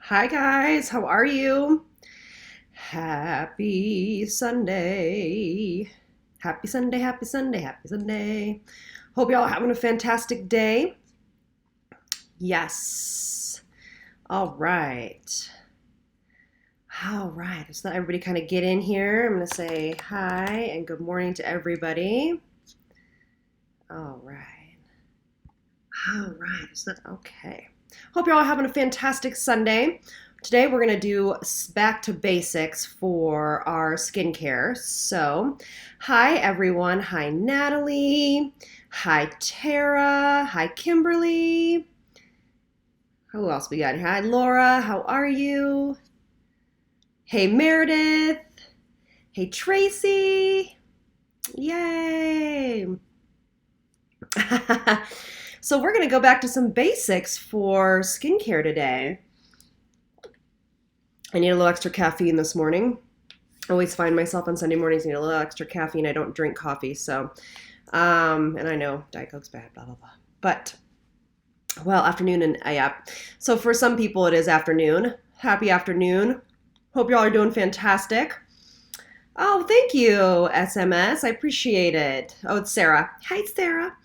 Hi guys, how are you? Happy Sunday. Happy Sunday, happy Sunday, happy Sunday. Hope y'all are having a fantastic day. Yes. All right. All right. Let's let everybody kind of get in here. I'm going to say hi and good morning to everybody. All right. All right. Okay. Hope you're all having a fantastic Sunday. Today we're going to do back to basics for our skincare. So, hi everyone. Hi Natalie. Hi Tara. Hi Kimberly. Who else we got here? Hi Laura. How are you? Hey Meredith. Hey Tracy. Yay. So we're going to go back to some basics for skincare today. I need a little extra caffeine this morning. I always find myself on Sunday mornings need a little extra caffeine. I don't drink coffee, so and I know Diet Coke's bad, blah blah blah. But well, afternoon and yeah. So for some people it is afternoon. Happy afternoon. Hope y'all are doing fantastic. Oh, thank you, SMS. I appreciate it. Oh, it's Sarah. Hi, Sarah.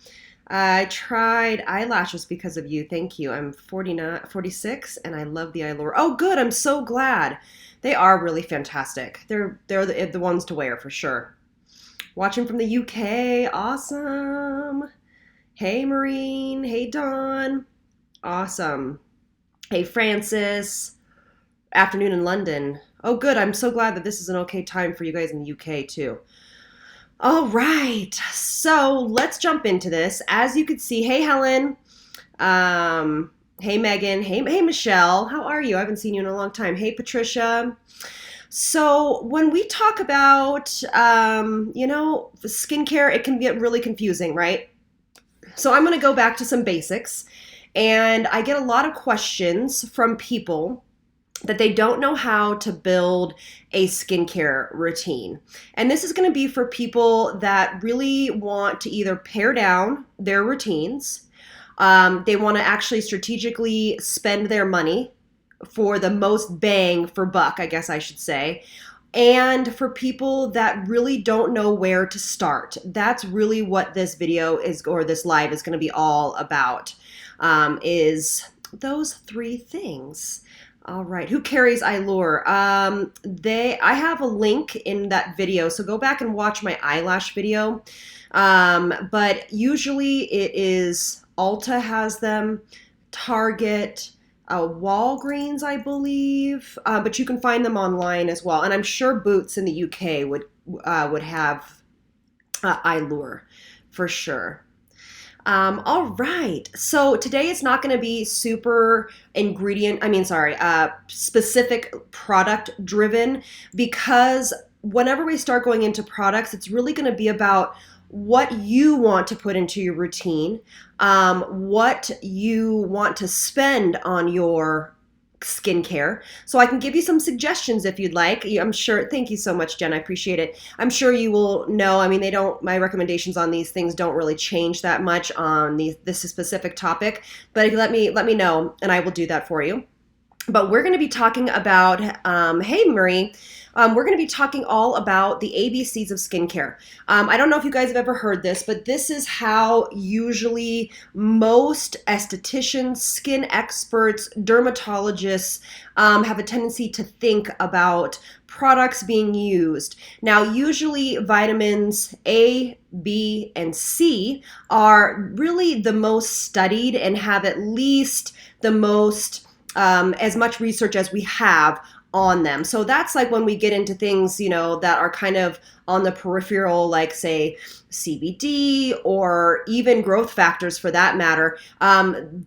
I tried eyelashes because of you. Thank you. I'm 49, 46, and I love the Eye Leary. Oh, good. I'm so glad. They are really fantastic. They're the ones to wear for sure. Watching from the UK. Awesome. Hey, Maureen. Hey, Dawn. Awesome. Hey, Francis. Afternoon in London. Oh, good. I'm so glad that this is an okay time for you guys in the UK too. All right, so let's jump into this. As you can see, hey Helen, hey Megan, hey Michelle, how are you? I haven't seen you in a long time. Hey Patricia. So when we talk about, skincare, it can get really confusing, right? So I'm going to go back to some basics, and I get a lot of questions from people that they don't know how to build a skincare routine. And this is going to be for people that really want to either pare down their routines, they want to actually strategically spend their money for the most bang for buck, I guess I should say. And for people that really don't know where to start. That's really what this video is, or this live is going to be all about, is those three things. All right, who carries Eye Leary? I have a link in that video, so go back and watch my eyelash video. But usually it is Ulta has them, Target, Walgreens, I believe, but you can find them online as well. And I'm sure Boots in the UK would have Eye Leary for sure. All right. So today it's not going to be super specific product driven, because whenever we start going into products, it's really going to be about what you want to put into your routine, what you want to spend on your skincare. So I can give you some suggestions if you'd like. I'm sure, thank you so much, Jen. I appreciate it. I'm sure you will know, my recommendations on these things don't really change that much on this specific topic, but if you let me know and I will do that for you. But we're going to be talking about, hey Marie, we're going to be talking all about the ABCs of skincare. I don't know if you guys have ever heard this, but this is how usually most estheticians, skin experts, dermatologists have a tendency to think about products being used. Now, usually vitamins A, B, and C are really the most studied and have at least the most as much research as we have on them. So that's like when we get into things, that are kind of on the peripheral, like say CBD or even growth factors for that matter.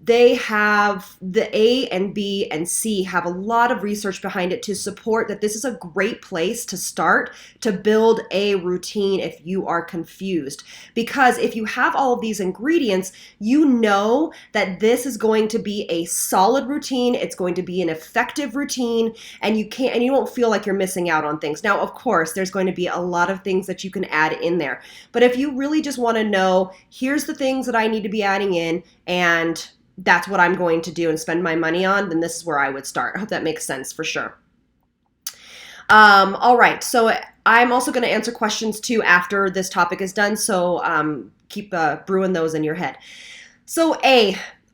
They have the A and B and C have a lot of research behind it to support that this is a great place to start to build a routine if you are confused. Because if you have all of these ingredients, you know that this is going to be a solid routine. It's going to be an effective routine, and you won't feel like you're missing out on things. Now, of course, there's going to be a lot of things that you can add in there. But if you really just want to know, here's the things that I need to be adding in, and that's what I'm going to do and spend my money on, then this is where I would start. I hope that makes sense for sure. All right, so I'm also going to answer questions too after this topic is done, so keep brewing those in your head. So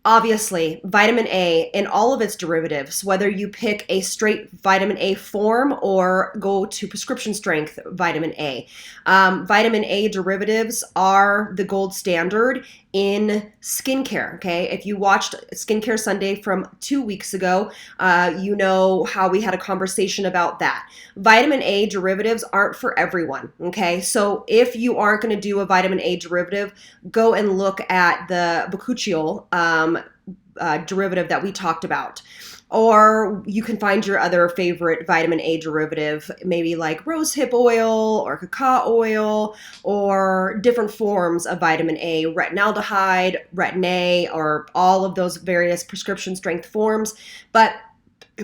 obviously, vitamin A in all of its derivatives, whether you pick a straight vitamin A form or go to prescription strength vitamin A. Vitamin A derivatives are the gold standard in skincare, okay? If you watched Skincare Sunday from 2 weeks ago, you know how we had a conversation about that. Vitamin A derivatives aren't for everyone, okay? So if you aren't going to do a vitamin A derivative, go and look at the bakuchiol derivative that we talked about. Or you can find your other favorite vitamin A derivative, maybe like rosehip oil or cacao oil or different forms of vitamin A, retinaldehyde, Retin-A, or all of those various prescription strength forms. But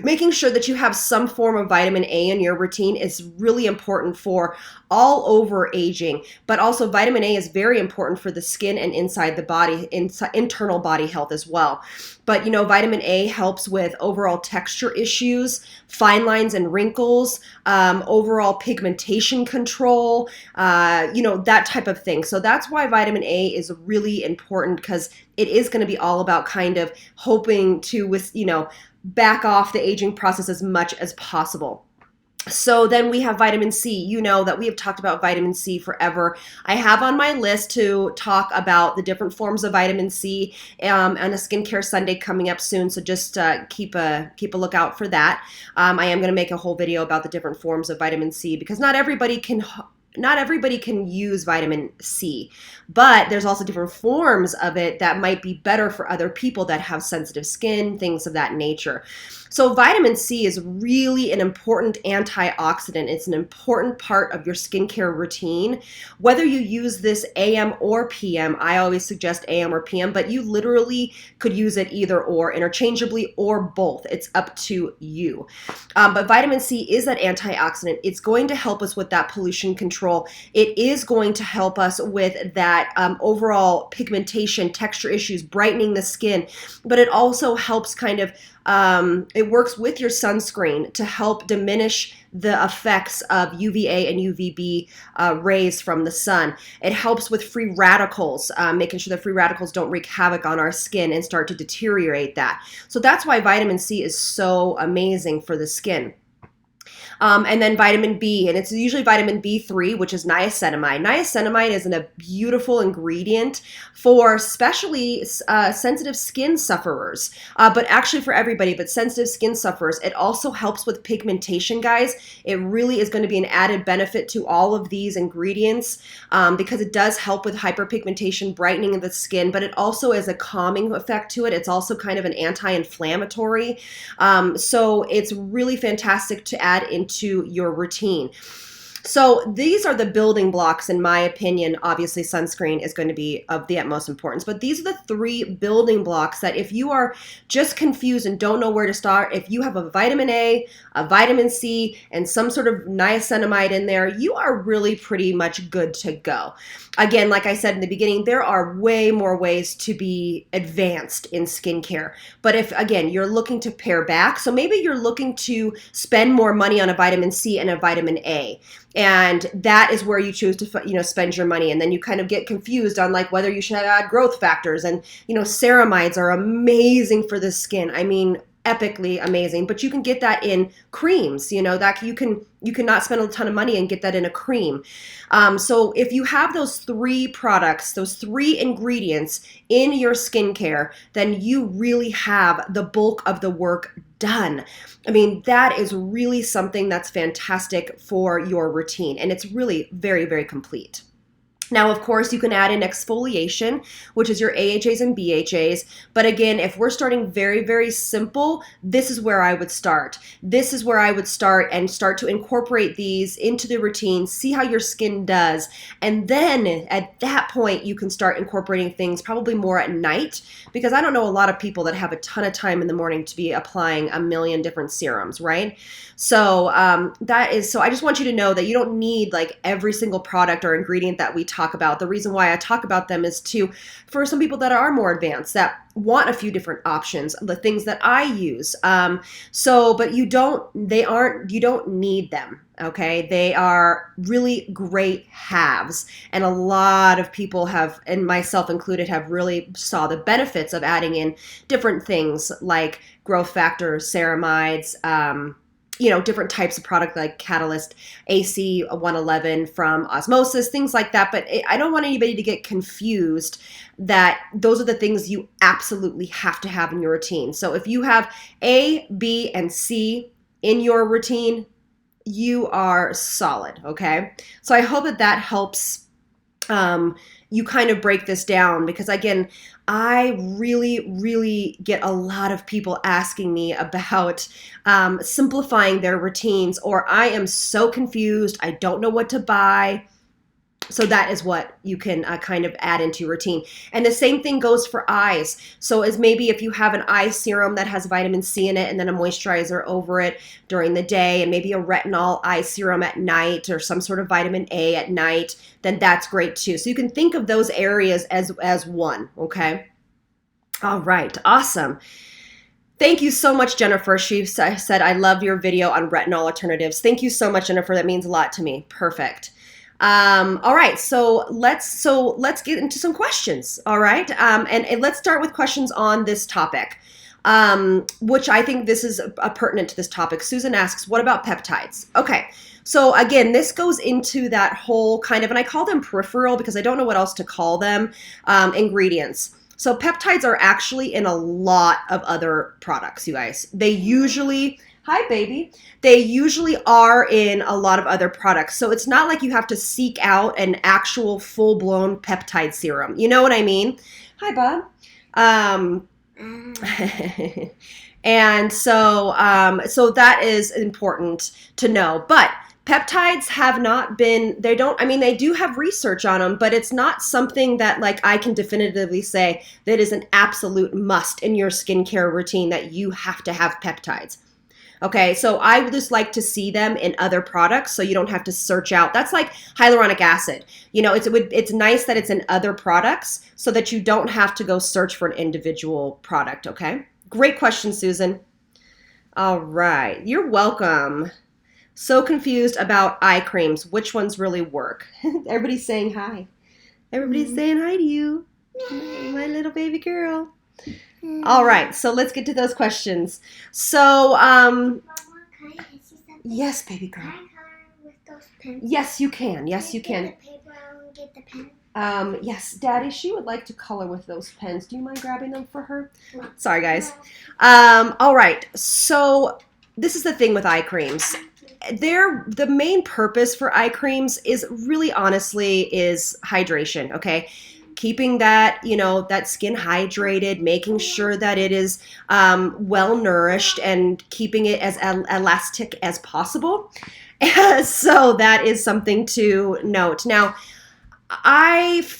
making sure that you have some form of vitamin A in your routine is really important for all over aging, but also vitamin A is very important for the skin and inside the body, internal body health as well. But you know, vitamin A helps with overall texture issues, fine lines and wrinkles, overall pigmentation control, you know, that type of thing. So that's why vitamin A is really important, because it is going to be all about kind of hoping to, back off the aging process as much as possible. So then we have vitamin C. You know that we have talked about vitamin C forever. I have on my list to talk about the different forms of vitamin C and a Skincare Sunday coming up soon. So just keep a lookout for that. I am going to make a whole video about the different forms of vitamin C, because not everybody can use vitamin C, but there's also different forms of it that might be better for other people that have sensitive skin, things of that nature. So vitamin C is really an important antioxidant. It's an important part of your skincare routine. Whether you use this AM or PM, I always suggest AM or PM, but you literally could use it either or, interchangeably, or both. It's up to you. But vitamin C is that antioxidant. It's going to help us with that pollution control. It is going to help us with that overall pigmentation, texture issues, brightening the skin, but it also helps kind of it works with your sunscreen to help diminish the effects of UVA and UVB rays from the sun. It helps with free radicals, making sure that free radicals don't wreak havoc on our skin and start to deteriorate that. So that's why vitamin C is so amazing for the skin. And then vitamin B, and it's usually vitamin B3, which is niacinamide. Niacinamide is a beautiful ingredient for especially sensitive skin sufferers, but actually for everybody, but sensitive skin sufferers. It also helps with pigmentation, guys. It really is going to be an added benefit to all of these ingredients because it does help with hyperpigmentation, brightening of the skin, but it also is a calming effect to it. It's also kind of an anti-inflammatory. So it's really fantastic to add into your routine. So these are the building blocks, in my opinion. Obviously, sunscreen is going to be of the utmost importance, but these are the 3 building blocks that if you are just confused and don't know where to start, if you have a vitamin A, a vitamin C, and some sort of niacinamide in there, you are really pretty much good to go. Again, like I said in the beginning, there are way more ways to be advanced in skincare. But if, again, you're looking to pare back, so maybe you're looking to spend more money on a vitamin C and a vitamin A, and that is where you choose to, spend your money. And then you kind of get confused on like whether you should add growth factors. And, ceramides are amazing for the skin. I mean, epically amazing, but you can get that in creams, that you can not spend a ton of money and get that in a cream. So if you have those 3 products, those 3 ingredients in your skincare, then you really have the bulk of the work done. I mean, that is really something that's fantastic for your routine, and it's really very, very complete. Now, of course, you can add in exfoliation, which is your AHAs and BHAs. But again, if we're starting very, very simple, this is where I would start. This is where I would start and start to incorporate these into the routine, see how your skin does. And then at that point, you can start incorporating things probably more at night, because I don't know a lot of people that have a ton of time in the morning to be applying a million different serums, right? So so I just want you to know that you don't need like every single product or ingredient that we talk about. The reason why I talk about them is for some people that are more advanced, that want a few different options, the things that I use. But you don't need them. Okay. They are really great haves. And a lot of people have, and myself included, have really saw the benefits of adding in different things like growth factors, ceramides, different types of product like Catalyst, AC 111 from Osmosis, things like that. But I don't want anybody to get confused that those are the things you absolutely have to have in your routine. So if you have A, B, and C in your routine, you are solid, okay? So I hope that helps you kind of break this down, because again, I really, really get a lot of people asking me about simplifying their routines, or I am so confused, I don't know what to buy. So that is what you can kind of add into your routine. And the same thing goes for eyes. So as maybe if you have an eye serum that has vitamin C in it and then a moisturizer over it during the day, and maybe a retinol eye serum at night, or some sort of vitamin A at night, then that's great too. So you can think of those areas as one, okay? All right, awesome. Thank you so much, Jennifer. She said, I loved your video on retinol alternatives. Thank you so much, Jennifer. That means a lot to me. Perfect. All right, so let's get into some questions. All right, and let's start with questions on this topic, which I think this is pertinent to this topic. Susan asks, what about peptides? Okay, so again, this goes into that whole kind of, and I call them peripheral because I don't know what else to call them, ingredients. So peptides are actually in a lot of other products, you guys. They usually... Hi, baby. They usually are in a lot of other products. So it's not like you have to seek out an actual full-blown peptide serum. You know what I mean? Hi, Bob. And so that is important to know. But peptides have not been, they do have research on them, but it's not something that like I can definitively say that is an absolute must in your skincare routine that you have to have peptides. Okay, so I would just like to see them in other products so you don't have to search out. That's like hyaluronic acid. You know, it's nice that it's in other products so that you don't have to go search for an individual product, okay? Great question, Susan. All right, you're welcome. So confused about eye creams. Which ones really work? Everybody's saying hi. Everybody's saying hi to you. My little baby girl. All right, so let's get to those questions. So, Mama, can I ask you something? Yes, baby girl. Can I color with those pens? Yes, you can. Yes, you can. Get the paper and get the pen. Yes, Daddy, she would like to color with those pens. Do you mind grabbing them for her? No. Sorry, guys. All right, so this is the thing with eye creams. The main purpose for eye creams is really honestly is hydration, okay? Keeping that, that skin hydrated, making sure that it is well nourished, and keeping it as elastic as possible. And so that is something to note. Now, it's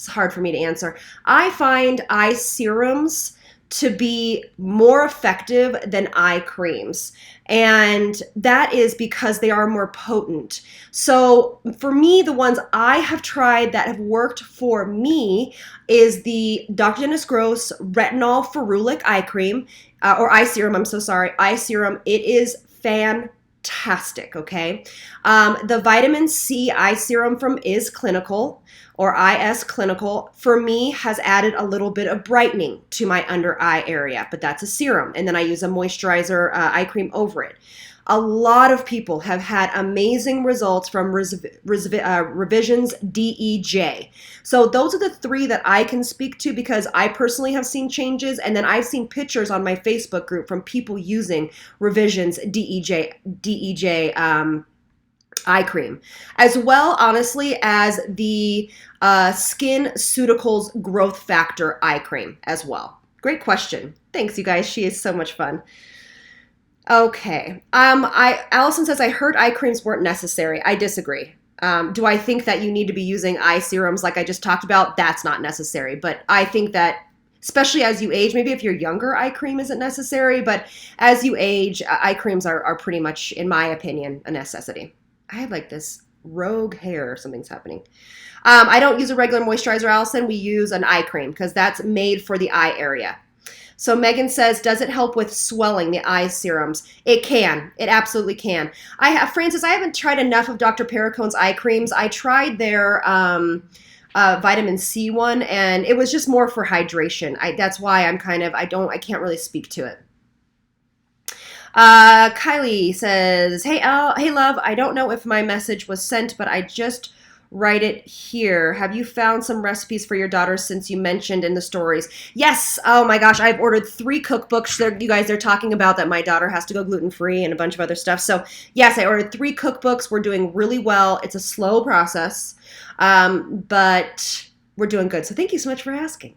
hard for me to answer. I find eye serums to be more effective than eye creams. And that is because they are more potent. So for me, the ones I have tried that have worked for me is the Dr. Dennis Gross Retinol Ferulic Eye Cream, or Eye Serum, I'm so sorry, Eye Serum. It is fantastic, okay? The Vitamin C Eye Serum from Is Clinical, or IS Clinical, for me has added a little bit of brightening to my under eye area, but that's a serum. And then I use a moisturizer eye cream over it. A lot of people have had amazing results from Revision's DEJ. So those are the three that I can speak to because I personally have seen changes, and then I've seen pictures on my Facebook group from people using Revision's DEJ eye cream, as well, honestly, as the Skin Ceuticals Growth Factor eye cream as well. Great question. Thanks, you guys. She is so much fun. Okay. Allison says, I heard eye creams weren't necessary. I disagree. Do I think that you need to be using eye serums like I just talked about? That's not necessary. But I think that, especially as you age, maybe if you're younger, eye cream isn't necessary. But as you age, eye creams are pretty much, in my opinion, a necessity. I have like this rogue hair. Something's happening. I don't use a regular moisturizer, Allison. We use an eye cream because that's made for the eye area. So Megan says, does it help with swelling, the eye serums? It can. It absolutely can. Francis, I haven't tried enough of Dr. Pericone's eye creams. I tried their vitamin C one, and it was just more for hydration. That's why I'm I can't really speak to it. Kylie says, hey, hey, love, I don't know if my message was sent, but I just write it here. Have you found some recipes for your daughters since you mentioned in the stories? Yes. Oh my gosh. I've ordered 3 cookbooks. You guys, they're talking about that my daughter has to go gluten-free and a bunch of other stuff. So yes, I ordered 3 cookbooks. We're doing really well. It's a slow process, but we're doing good. So thank you so much for asking.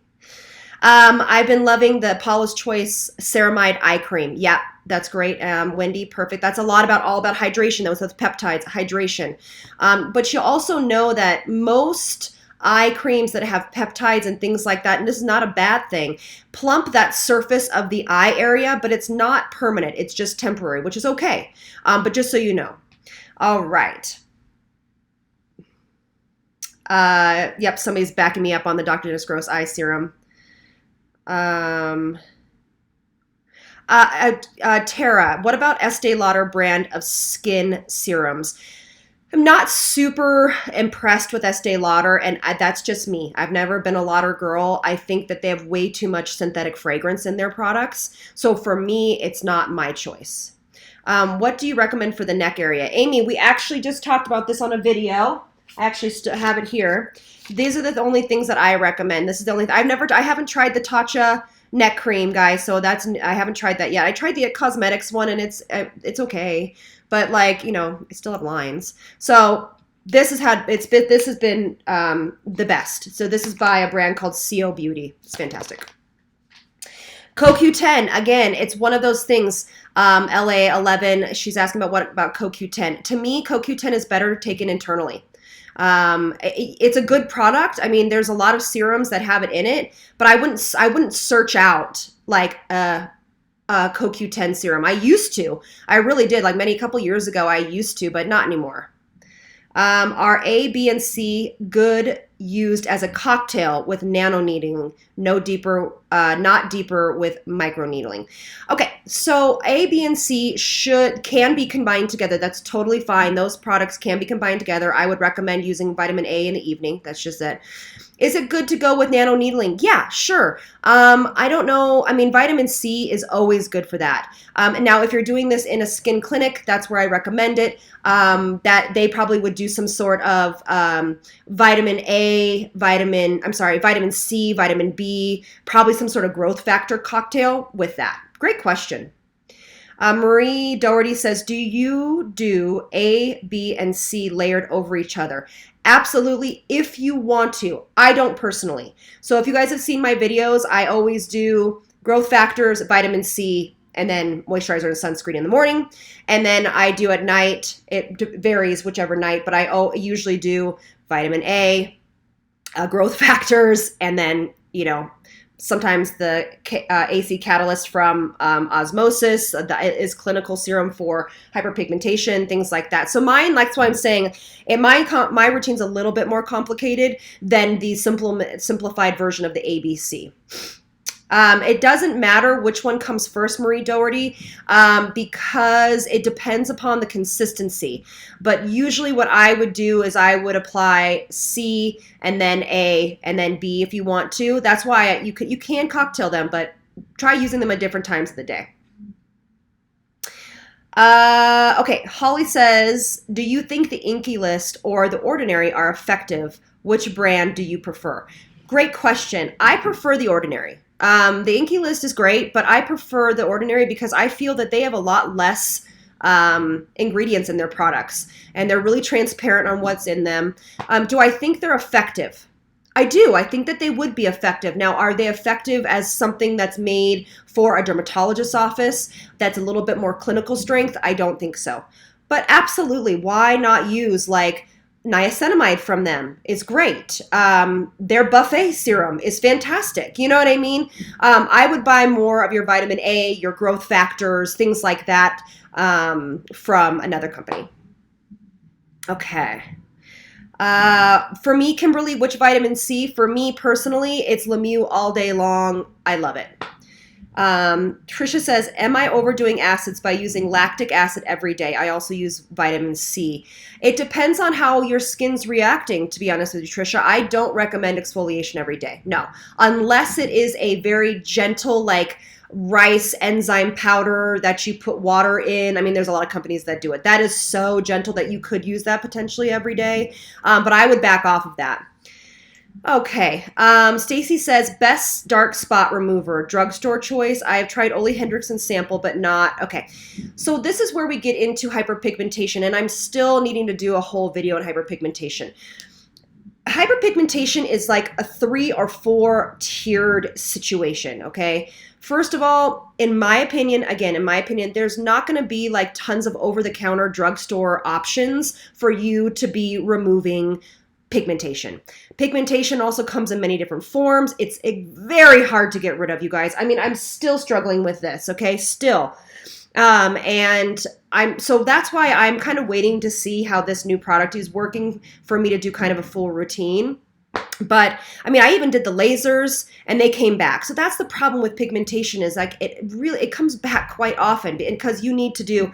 I've been loving the Paula's Choice Ceramide Eye Cream. Yeah, that's great. Wendy, perfect. That's all about hydration. That was with peptides, hydration. But you also know that most eye creams that have peptides and things like that, and this is not a bad thing, plump that surface of the eye area, but it's not permanent. It's just temporary, which is okay. But just so you know. All right. Yep, somebody's backing me up on the Dr. Dennis Gross eye serum. Tara, what about Estee Lauder brand of skin serums? I'm not super impressed with Estee Lauder, and that's just me. I've never been a Lauder girl. I think that they have way too much synthetic fragrance in their products. So for me, it's not my choice. What do you recommend for the neck area? Amy, we actually just talked about this on a video. I actually have it here. These are the only things that I recommend. This is the only I haven't tried the Tatcha neck cream, guys. So I haven't tried that yet. I tried the cosmetics one, and it's okay, but like, you know, I still have lines. So this has been the best. So this is by a brand called CO Beauty. It's fantastic. CoQ10, again, it's one of those things. LA11, she's asking about CoQ10. To me, CoQ10 is better taken internally. It's a good product. I mean, there's a lot of serums that have it in it, but I wouldn't search out like a CoQ10 serum. I used to. I really did. Like a couple years ago, I used to, but not anymore. Are A, B, and C good used as a cocktail with nano needling, not deeper with micro needling? Okay, so A, B, and C can be combined together. That's totally fine. Those products can be combined together. I would recommend using vitamin A in the evening. That's just it. Is it good to go with nano needling? Yeah, sure. I don't know. I mean, vitamin C is always good for that. And now if you're doing this in a skin clinic, that's where I recommend it. That they probably would do some sort of vitamin C, vitamin B, probably some sort of growth factor cocktail with that. Great question. Marie Doherty says, do you do A, B, and C layered over each other? Absolutely, if you want to. I don't personally. So if you guys have seen my videos, I always do growth factors, vitamin C, and then moisturizer and sunscreen in the morning. And then I do at night, it varies whichever night, but I usually do vitamin A, growth factors, and then, you know, sometimes the AC Catalyst from Osmosis that is clinical serum for hyperpigmentation, things like that. So mine, that's why I'm saying my routine's a little bit more complicated than the simplified version of the ABC. It doesn't matter which one comes first, Marie Doherty, because it depends upon the consistency. But usually what I would do is I would apply C and then A and then B if you want to. That's why you can cocktail them, but try using them at different times of the day. Okay, Holly says, do you think the Inky List or the Ordinary are effective? Which brand do you prefer? Great question. I prefer the Ordinary. The Inky List is great, but I prefer the Ordinary because I feel that they have a lot less ingredients in their products, and they're really transparent on what's in them. Do I think they're effective? I do. I think that they would be effective. Now, are they effective as something that's made for a dermatologist's office that's a little bit more clinical strength? I don't think so. But absolutely, why not use like niacinamide from them is great. Their buffet serum is fantastic. You know what I mean? I would buy more of your vitamin A, your growth factors, things like that from another company. Okay. For me, Kimberly, which vitamin C? For me personally, it's Lemieux all day long. I love it. Trisha says, am I overdoing acids by using lactic acid every day? I also use vitamin C. It depends on how your skin's reacting, to be honest with you, Trisha. I don't recommend exfoliation every day. No. Unless it is a very gentle, like rice enzyme powder that you put water in. I mean, there's a lot of companies that do it. That is so gentle that you could use that potentially every day. But I would back off of that. Okay. Stacy says, best dark spot remover, drugstore choice. I have tried Ole Hendrickson sample, but not. Okay. So this is where we get into hyperpigmentation, and I'm still needing to do a whole video on hyperpigmentation. Hyperpigmentation is like a 3 or 4 tiered situation, okay? First of all, in my opinion, there's not going to be like tons of over-the-counter drugstore options for you to be removing pigmentation. Pigmentation also comes in many different forms. It's very hard to get rid of, you guys. I mean, I'm still struggling with this, okay? Still. So that's why I'm kind of waiting to see how this new product is working for me to do kind of a full routine. But I mean, I even did the lasers and they came back. So that's the problem with pigmentation, is like it comes back quite often because you need to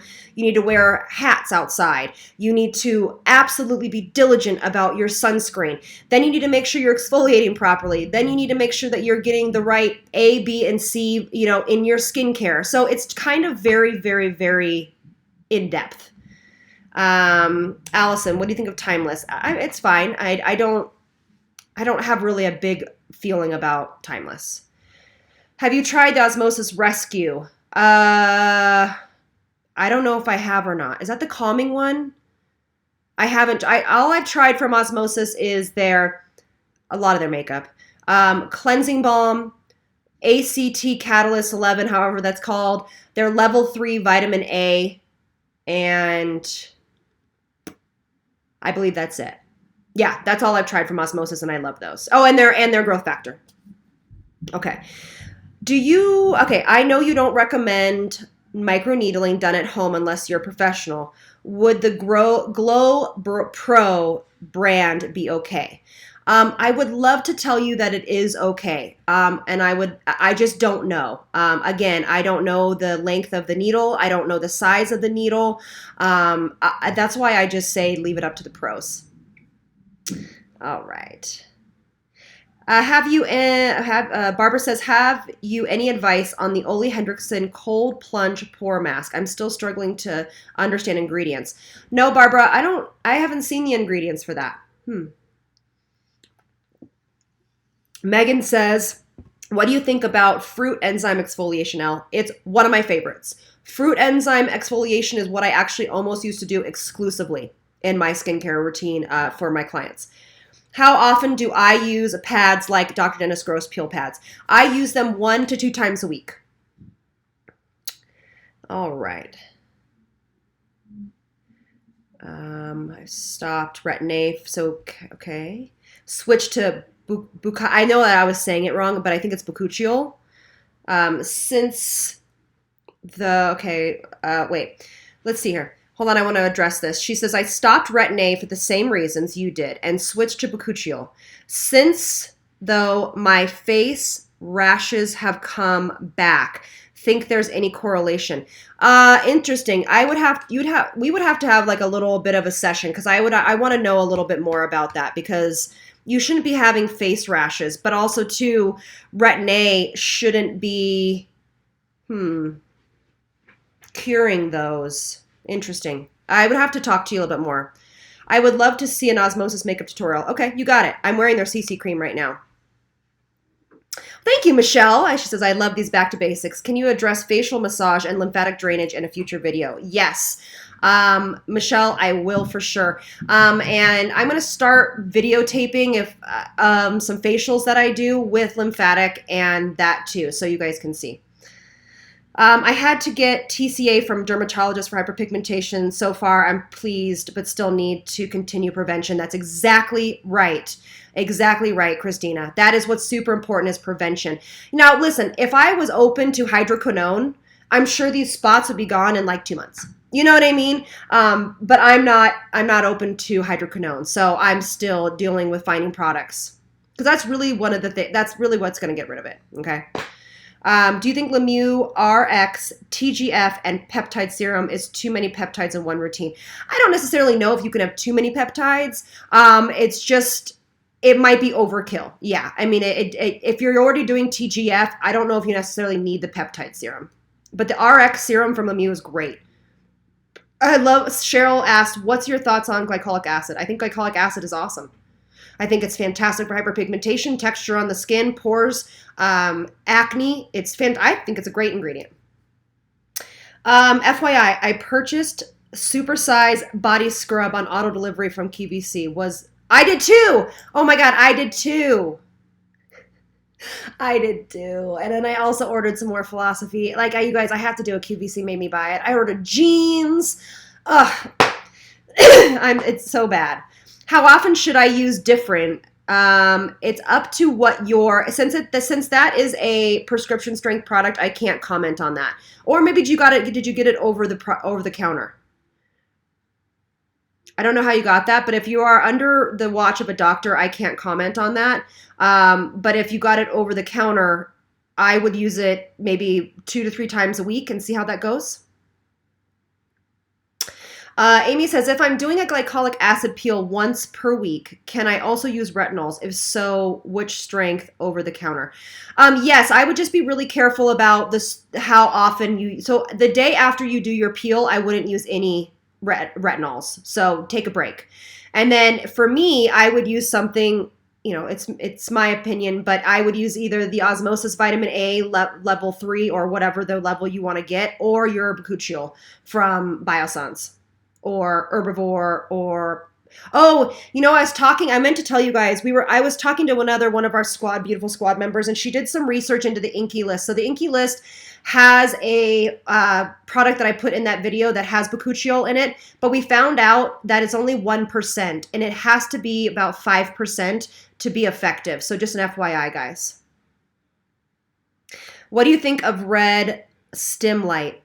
wear hats outside. You need to absolutely be diligent about your sunscreen. Then you need to make sure you're exfoliating properly. Then you need to make sure that you're getting the right A, B, and C, in your skincare. So it's kind of very, very, very in depth. Allison, what do you think of Timeless? It's fine. I don't have really a big feeling about Timeless. Have you tried the Osmosis Rescue? I don't know if I have or not. Is that the calming one? I haven't. All I've tried from Osmosis is a lot of their makeup. Cleansing Balm, ACT Catalyst 11, however that's called. Their level 3 vitamin A, and I believe that's it. Yeah, that's all I've tried from Osmosis, and I love those. Oh, and their growth factor. Okay. I know you don't recommend microneedling done at home unless you're a professional. Would the Glow Pro brand be okay? I would love to tell you that it is okay. And I just don't know. Again, I don't know the length of the needle. I don't know the size of the needle. That's why I just say leave it up to the pros. All right. Barbara says, have you any advice on the Ole Hendrickson cold plunge pore mask? I'm still struggling to understand ingredients. No, Barbara, I haven't seen the ingredients for that. Megan says, what do you think about fruit enzyme exfoliation, Elle? It's one of my favorites. Fruit enzyme exfoliation is what I actually almost used to do exclusively in my skincare routine for my clients. How often do I use pads like Dr. Dennis Gross Peel Pads? I use them 1 to 2 times a week. All right. I stopped Retin-A, so okay. Switch to I know that I was saying it wrong, but I think it's Bakuchiol. Wait. Let's see here. Hold on, I want to address this. She says, I stopped Retin-A for the same reasons you did and switched to Bakuchiol. Since, though, my face rashes have come back, think there's any correlation. Interesting. We would have to have like a little bit of a session because I want to know a little bit more about that, because you shouldn't be having face rashes, but also too, Retin-A shouldn't be curing those. Interesting. I would have to talk to you a little bit more. I would love to see an Osmosis makeup tutorial. Okay, you got it. I'm wearing their CC cream right now. Thank you, Michelle. She says, I love these back to basics. Can you address facial massage and lymphatic drainage in a future video? Yes. Michelle, I will for sure. And I'm going to start videotaping some facials that I do with lymphatic and that too, so you guys can see. I had to get TCA from dermatologist for hyperpigmentation. So far, I'm pleased, but still need to continue prevention. That's exactly right. Exactly right, Christina. That is what's super important, is prevention. Now, listen, if I was open to hydroquinone, I'm sure these spots would be gone in like 2 months. You know what I mean? But I'm not open to hydroquinone, so I'm still dealing with finding products because that's really one of the things. That's really what's going to get rid of it. Okay. Do you think Lemieux RX, TGF, and peptide serum is too many peptides in one routine? I don't necessarily know if you can have too many peptides. It's just, it might be overkill. Yeah. I mean, if you're already doing TGF, I don't know if you necessarily need the peptide serum. But the RX serum from Lemieux is great. I love, Cheryl asked, what's your thoughts on glycolic acid? I think glycolic acid is awesome. I think it's fantastic for hyperpigmentation, texture on the skin, pores, acne. I think it's a great ingredient. FYI, I purchased supersize body scrub on auto delivery from QVC. I did too. Oh my God, I did too. I did too. And then I also ordered some more Philosophy. Like, you guys, I have to do a QVC made me buy it. I ordered jeans. Ugh. It's so bad. How often should I use different? It's up to what since that is a prescription strength product, I can't comment on that. Or maybe did you get it over the counter? I don't know how you got that, but if you are under the watch of a doctor, I can't comment on that. But if you got it over the counter, I would use it maybe 2 to 3 times a week and see how that goes. Amy says, if I'm doing a glycolic acid peel once per week, can I also use retinols? If so, which strength over the counter? Yes, I would just be really careful about this, how often so the day after you do your peel, I wouldn't use any retinols. So take a break. And then for me, I would use something, it's my opinion, but I would use either the Osmosis Vitamin A level 3 or whatever the level you want to get, or your Bakuchiol from Biossance. Or Herbivore, or I meant to tell you guys, I was talking to one of our beautiful squad members, and she did some research into the Inky List. So the Inky List has a product that I put in that video that has Bakuchiol in it, but we found out that it's only 1%, and it has to be about 5% to be effective. So just an FYI, guys. What do you think of red stim light?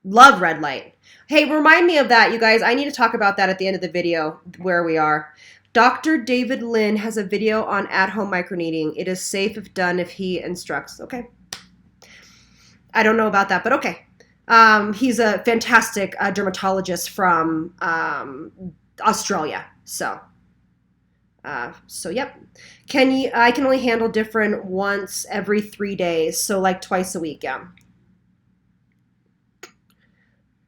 Love red light. Hey, remind me of that, you guys. I need to talk about that at the end of the video, where we are. Dr. David Lin has a video on at-home microneedling. It is safe if done if he instructs. Okay. I don't know about that, but okay. He's a fantastic dermatologist from Australia. So yep. I can only handle different once every 3 days. So like twice a week, yeah.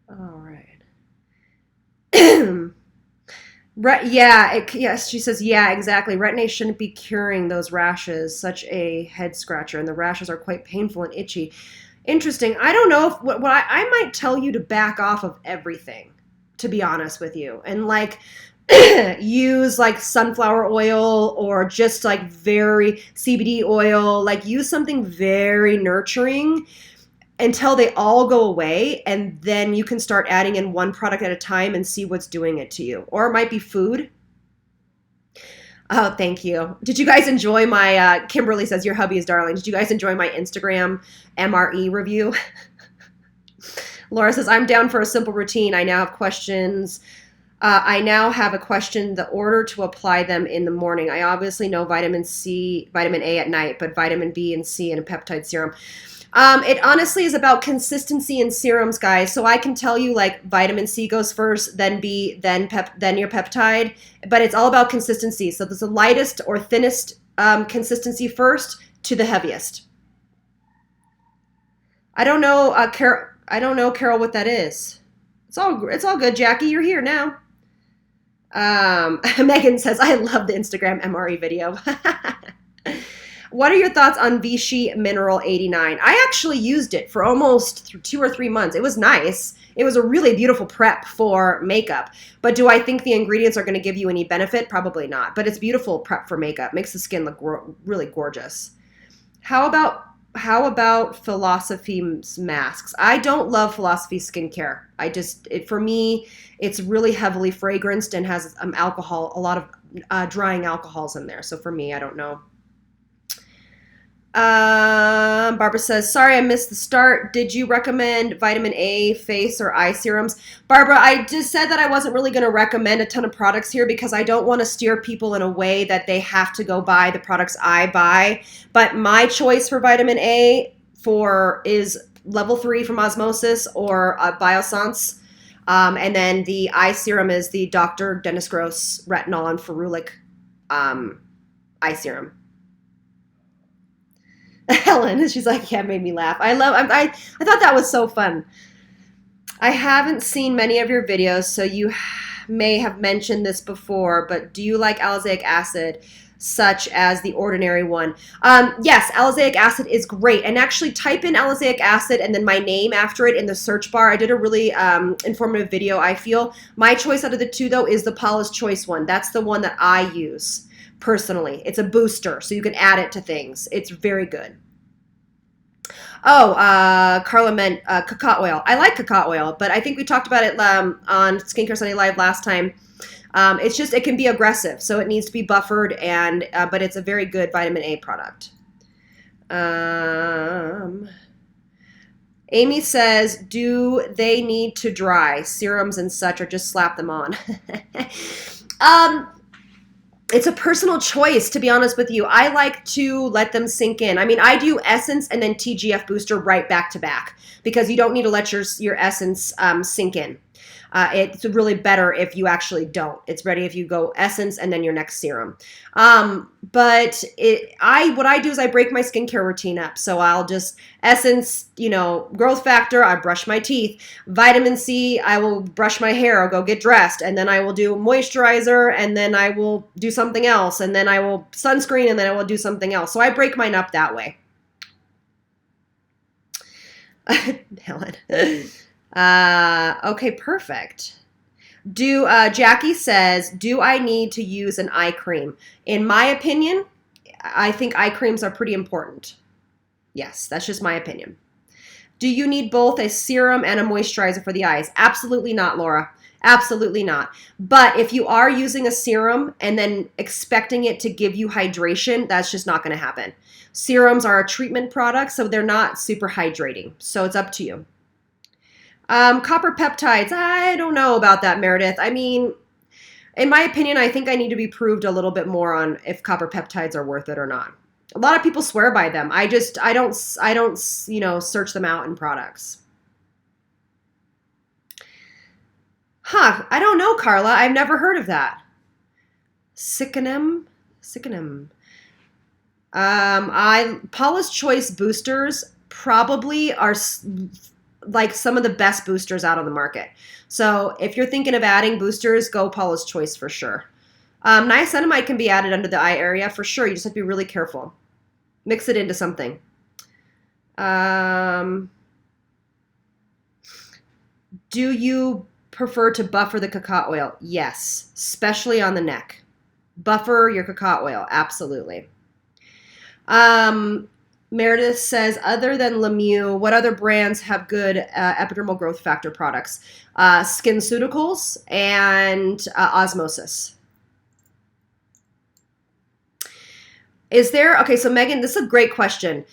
All right. Yes, she says, yeah, exactly. Retin-A shouldn't be curing those rashes. Such a head scratcher, and the rashes are quite painful and itchy. Interesting. I don't know if I might tell you to back off of everything, to be honest with you, and like use like sunflower oil or just like very CBD oil. Like use something very nurturing until they all go away, and then you can start adding in one product at a time and see what's doing it to you. Or it might be food. Oh, thank you. Did you guys enjoy my, Kimberly says, your hubby is darling. Did you guys enjoy my Instagram MRE review? Laura says, I'm down for a simple routine. I now have questions. I now have a question, the order to apply them in the morning. I obviously know vitamin A at night, but vitamin B and C and a peptide serum. It honestly is about consistency in serums, guys. So I can tell you like vitamin C goes first, then B, then your peptide, but it's all about consistency. So there's the lightest or thinnest consistency first to the heaviest. I don't know, Carol, what that is. It's all good, Jackie. You're here now. Megan says, I love the Instagram MRE video. What are your thoughts on Vichy Mineral 89? I actually used it for almost 2 or 3 months. It was nice. It was a really beautiful prep for makeup. But do I think the ingredients are going to give you any benefit? Probably not. But it's beautiful prep for makeup. Makes the skin look really gorgeous. How about Philosophy's masks? I don't love Philosophy skincare. For me, it's really heavily fragranced and has alcohol, a lot of drying alcohols in there. So for me, I don't know. Barbara says, sorry, I missed the start. Did you recommend vitamin A face or eye serums? Barbara, I just said that I wasn't really going to recommend a ton of products here because I don't want to steer people in a way that they have to go buy the products I buy. But my choice for vitamin A is level 3 from Osmosis or Biossance. And then the eye serum is the Dr. Dennis Gross Retinol and Ferulic eye serum. Helen, she's like, yeah, it made me laugh. I thought that was so fun. I haven't seen many of your videos, so you may have mentioned this before, but do you like alizac acid such as the ordinary one? Yes, alizac acid is great. And actually type in alizac acid and then my name after it in the search bar. I did a really informative video, I feel. My choice out of the two, though, is the Paula's Choice one. That's the one that I use personally. It's a booster, so you can add it to things. It's very good. Oh, Carla meant cacao oil. I like cacao oil, but I think we talked about it on Skincare Sunday Live last time. It's just, it can be aggressive, so it needs to be buffered, and but it's a very good vitamin A product. Amy says, do they need to dry serums and such, or just slap them on? It's a personal choice, to be honest with you. I like to let them sink in. I mean, I do Essence and then TGF Booster right back to back because you don't need to let your Essence sink in. It's really better if you actually don't. It's ready if you go Essence and then your next serum. But what I do is I break my skincare routine up. So I'll just Essence, growth factor, I brush my teeth. Vitamin C, I will brush my hair, I'll go get dressed. And then I will do moisturizer, and then I will do something else. And then I will sunscreen, and then I will do something else. So I break mine up that way. Helen. Okay, perfect. Jackie says, do I need to use an eye cream? In my opinion, I think eye creams are pretty important. Yes, that's just my opinion. Do you need both a serum and a moisturizer for the eyes? Absolutely not, Laura. Absolutely not. But if you are using a serum and then expecting it to give you hydration, that's just not going to happen. Serums are a treatment product, so they're not super hydrating. So it's up to you. Copper peptides, I don't know about that, Meredith. I mean, in my opinion, I think I need to be proved a little bit more on if copper peptides are worth it or not. A lot of people swear by them. I don't, search them out in products. Huh, I don't know, Carla. I've never heard of that. Sickenem. Paula's Choice boosters probably are like some of the best boosters out on the market. So if you're thinking of adding boosters, go Paula's Choice for sure. Niacinamide can be added under the eye area for sure. You just have to be really careful. Mix it into something. Do you prefer to buffer the cacao oil? Yes, especially on the neck. Buffer your cacao oil, absolutely. Meredith says, other than Lemieux, what other brands have good epidermal growth factor products? SkinCeuticals and Osmosis. Okay, so Megan, this is a great question.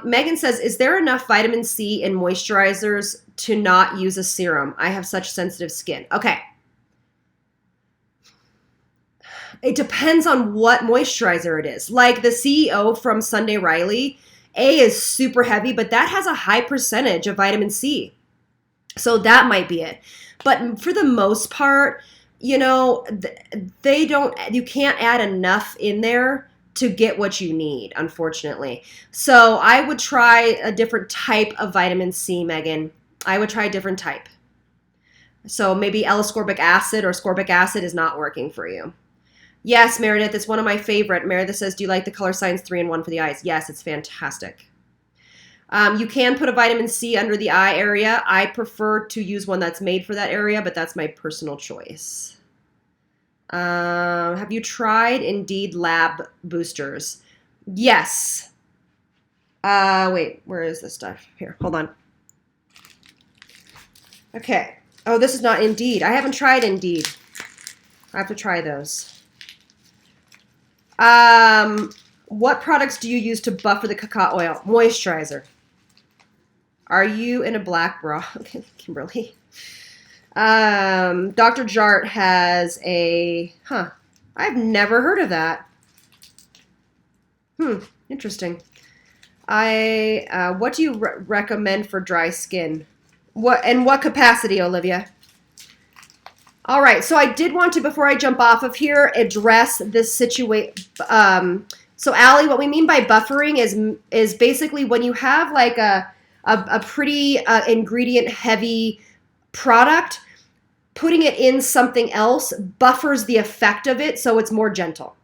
Megan says, is there enough vitamin C in moisturizers to not use a serum? I have such sensitive skin. Okay. It depends on what moisturizer it is. Like the CEO from Sunday Riley, A is super heavy, but that has a high percentage of vitamin C. So that might be it. But for the most part, you can't add enough in there to get what you need, unfortunately. So I would try a different type of vitamin C, Megan. I would try a different type. So maybe L-ascorbic acid or ascorbic acid is not working for you. Yes, Meredith, it's one of my favorite. Meredith says, do you like the Color Science 3-in-1 for the eyes? Yes, it's fantastic. You can put a vitamin C under the eye area. I prefer to use one that's made for that area, but that's my personal choice. Have you tried Indeed Lab boosters? Yes. Wait, where is this stuff? Here, hold on. Okay. Oh, this is not Indeed. I haven't tried Indeed. I have to try those. What products do you use to buffer the cacao oil? Moisturizer. Are you in a black bra? Okay, Kimberly. Dr. Jart has a, I've never heard of that. Interesting. What do you recommend for dry skin? What capacity, Olivia? All right, so I did want to, before I jump off of here, address this situation. So Allie, what we mean by buffering is basically when you have like a pretty ingredient heavy product, putting it in something else buffers the effect of it so it's more gentle.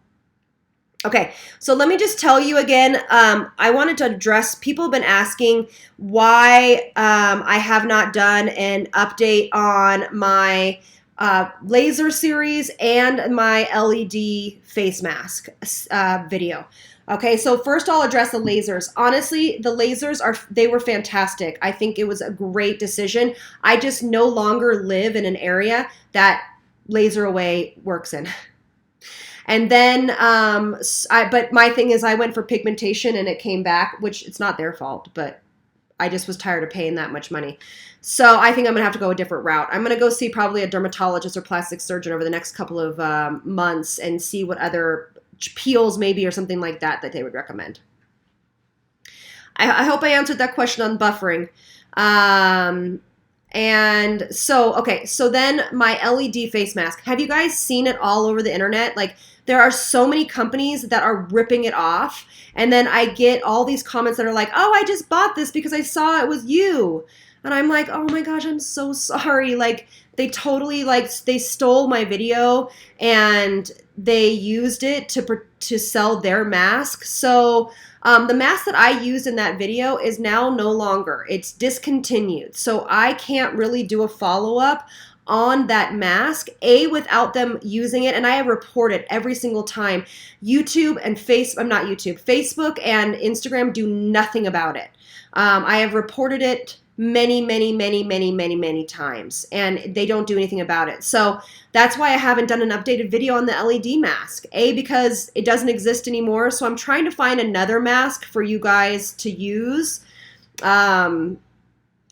Okay, so let me just tell you again, I wanted to address, people have been asking why I have not done an update on my laser series and my LED face mask video. Okay, so first I'll address the lasers. Honestly, the lasers they were fantastic. I think it was a great decision. I just no longer live in an area that Laser Away works in. And then, but my thing is I went for pigmentation and it came back, which it's not their fault, but I just was tired of paying that much money. So I think I'm going to have to go a different route. I'm going to go see probably a dermatologist or plastic surgeon over the next couple of months and see what other peels maybe or something like that they would recommend. I hope I answered that question on buffering. And so, okay, so then my LED face mask. Have you guys seen it all over the internet? Like, there are so many companies that are ripping it off. And then I get all these comments that are like, oh, I just bought this because I saw it was you. And I'm like, oh my gosh, I'm so sorry. Like, they totally, they stole my video and they used it to sell their mask. So the mask that I used in that video is now no longer. It's discontinued. So I can't really do a follow-up on that mask, without them using it. And I have reported every single time. Facebook and Instagram do nothing about it. I have reported it many times, and they don't do anything about it. So that's why I haven't done an updated video on the LED mask. Because it doesn't exist anymore. So I'm trying to find another mask for you guys to use.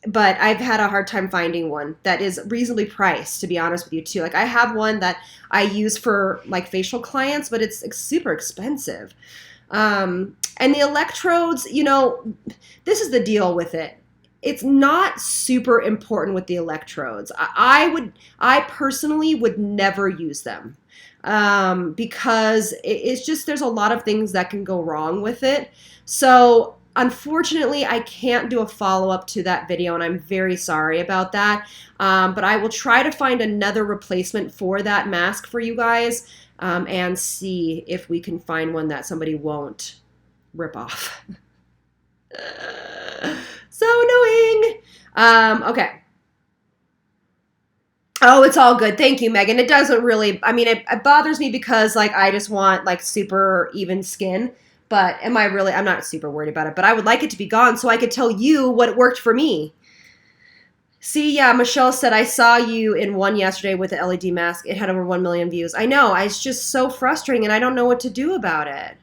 But I've had a hard time finding one that is reasonably priced, to be honest with you, too. Like, I have one that I use for, like, facial clients, but it's super expensive. And the electrodes, this is the deal with it. It's not super important with the electrodes. I personally would never use them because it's just, there's a lot of things that can go wrong with it. So unfortunately, I can't do a follow-up to that video, and I'm very sorry about that. But I will try to find another replacement for that mask for you guys and see if we can find one that somebody won't rip off. So annoying. Okay. Oh, it's all good. Thank you, Megan. It doesn't really, it bothers me because, I just want, super even skin. But I'm not super worried about it. But I would like it to be gone so I could tell you what worked for me. See, yeah, Michelle said, I saw you in one yesterday with the LED mask. It had over 1 million views. I know. It's just so frustrating, and I don't know what to do about it.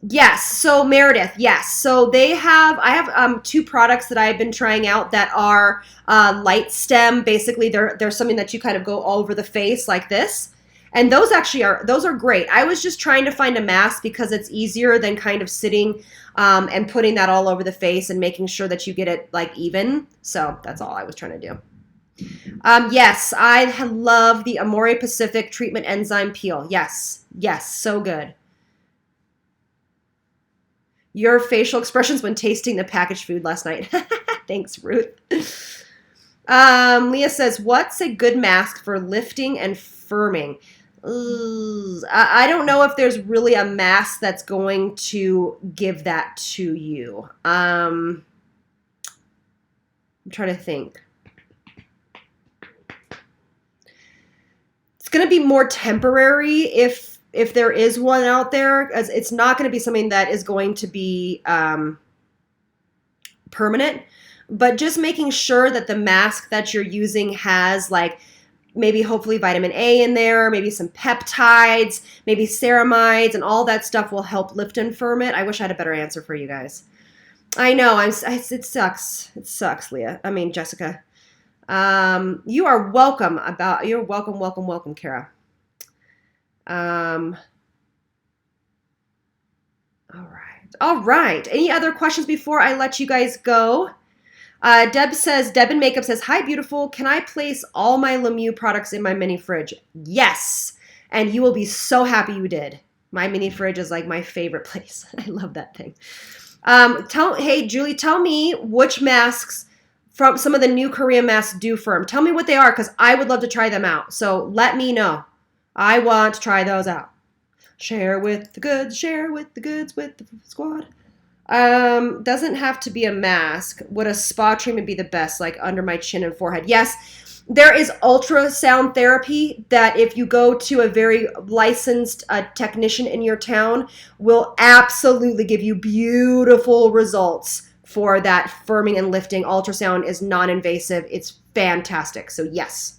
Yes. So Meredith, yes. So I have 2 products that I've been trying out that are light stem. Basically, they're something that you kind of go all over the face like this. And those are great. I was just trying to find a mask because it's easier than kind of sitting and putting that all over the face and making sure that you get it even. So that's all I was trying to do. Yes, I love the Amore Pacific Treatment Enzyme Peel. Yes, so good. Your facial expressions when tasting the packaged food last night. Thanks, Ruth. Leah says, what's a good mask for lifting and firming? I don't know if there's really a mask that's going to give that to you. I'm trying to think. It's going to be more temporary if there is one out there, as it's not going to be something that is going to be permanent, but just making sure that the mask that you're using has maybe hopefully vitamin A in there, maybe some peptides, maybe ceramides, and all that stuff will help lift and firm it. I wish I had a better answer for you guys. I know, it sucks. It sucks, Leah. I mean, Jessica. You are welcome, welcome, Kara. All right. Any other questions before I let you guys go? Deb in Makeup says, hi, beautiful. Can I place all my Lemieux products in my mini fridge? Yes. And you will be so happy you did. My mini fridge is like my favorite place. I love that thing. Hey, Julie, tell me which masks from some of the new Korean masks do firm. Tell me what they are, because I would love to try them out. So let me know. I want to try those out. Share with the goods with the squad. Doesn't have to be a mask. Would a spa treatment be the best, like under my chin and forehead? Yes, there is ultrasound therapy that if you go to a very licensed technician in your town will absolutely give you beautiful results for that firming and lifting. Ultrasound is non-invasive. It's fantastic. So yes.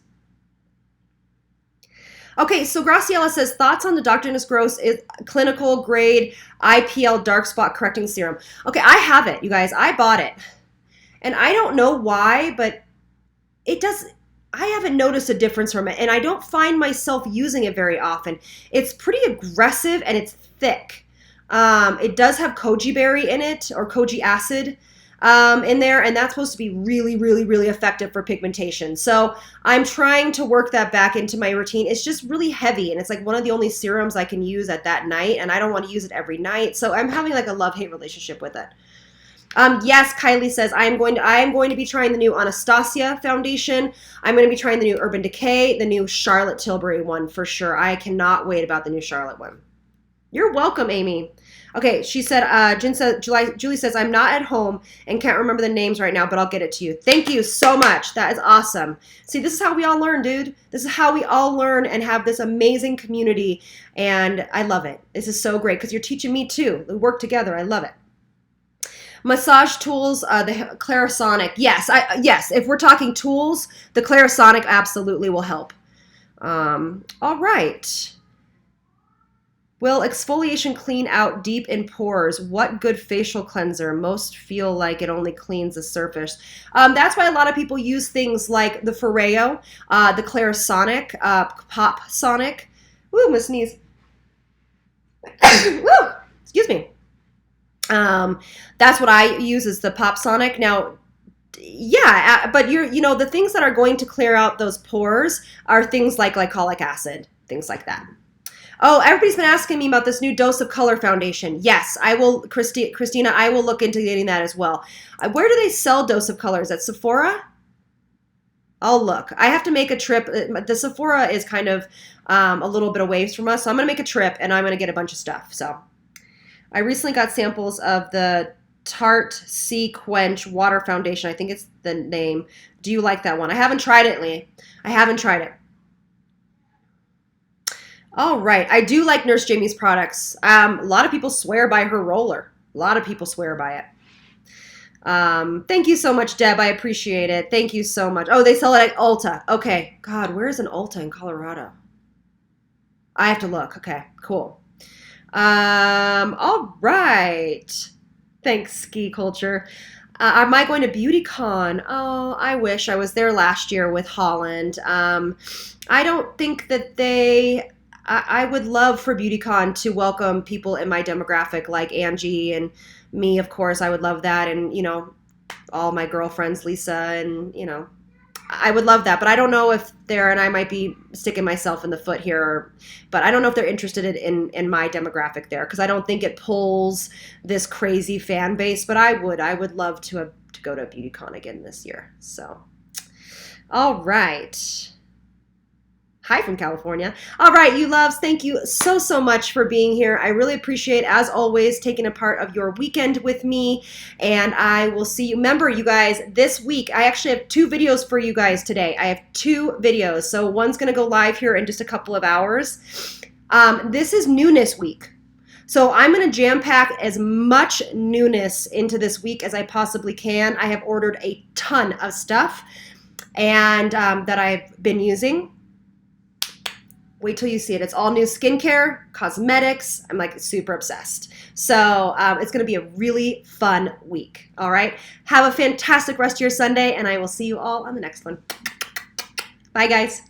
Okay, so Graciela says, thoughts on the Dr. Dennis Gross clinical grade IPL dark spot correcting serum. Okay, I have it, you guys. I bought it. And I don't know why, but I haven't noticed a difference from it. And I don't find myself using it very often. It's pretty aggressive and it's thick. It does have koji berry in it, or koji acid in there, and that's supposed to be really, really, really effective for pigmentation. So I'm trying to work that back into my routine. It's just really heavy, and it's like one of the only serums I can use at that night, and I don't want to use it every night. So I'm having like a love-hate relationship with it. Yes, Kylie says, I am going to be trying the new Anastasia foundation. I'm going to be trying the new Urban Decay, the new Charlotte Tilbury one for sure. I cannot wait about the new Charlotte one. You're welcome, Amy. Okay, she said, Julie says, I'm not at home and can't remember the names right now, but I'll get it to you. Thank you so much. That is awesome. See, this is how we all learn, dude. This is how we all learn and have this amazing community, and I love it. This is so great because you're teaching me too. We work together. I love it. Massage tools, the Clarisonic. Yes, if we're talking tools, the Clarisonic absolutely will help. All right. Will exfoliation clean out deep in pores? What good facial cleanser? Most feel like it only cleans the surface. That's why a lot of people use things like the Foreo, the Clarisonic, Pop Sonic. Ooh, I'm gonna sneeze. Woo! Excuse me. That's what I use, is the Pop Sonic. Now, yeah, but the things that are going to clear out those pores are things like glycolic acid, things like that. Oh, everybody's been asking me about this new Dose of Color foundation. Yes, I will, Christina, I will look into getting that as well. Where do they sell Dose of Colors? At Sephora? I'll look. I have to make a trip. The Sephora is kind of a little bit away from us, so I'm going to make a trip, and I'm going to get a bunch of stuff. So I recently got samples of the Tarte Sea Quench Water Foundation. I think it's the name. Do you like that one? I haven't tried it, Lee. I haven't tried it. All right. I do like Nurse Jamie's products. A lot of people swear by her roller. A lot of people swear by it. Thank you so much, Deb. I appreciate it. Thank you so much. Oh, they sell it at Ulta. Okay. God, where's an Ulta in Colorado? I have to look. Okay, cool. All right. Thanks, Ski Culture. Am I going to BeautyCon? Oh, I wish I was there last year with Holland. I don't think that I would love for BeautyCon to welcome people in my demographic like Angie and me, of course. I would love that. And, all my girlfriends, Lisa, and, I would love that. But I don't know if and I might be sticking myself in the foot here, but I don't know if they're interested in my demographic there, because I don't think it pulls this crazy fan base. But I would love to go to BeautyCon again this year. So, all right. Hi from California. All right, you loves, thank you so much for being here. I really appreciate, as always, taking a part of your weekend with me, and I will see you. Remember, you guys, this week, I actually have 2 videos for you guys today. I have 2 videos, so one's going to go live here in just a couple of hours. This is newness week. So I'm going to jam-pack as much newness into this week as I possibly can. I have ordered a ton of stuff and that I've been using. Wait till you see it. It's all new skincare, cosmetics. I'm like super obsessed. So it's going to be a really fun week. All right. Have a fantastic rest of your Sunday, and I will see you all on the next one. Bye, guys.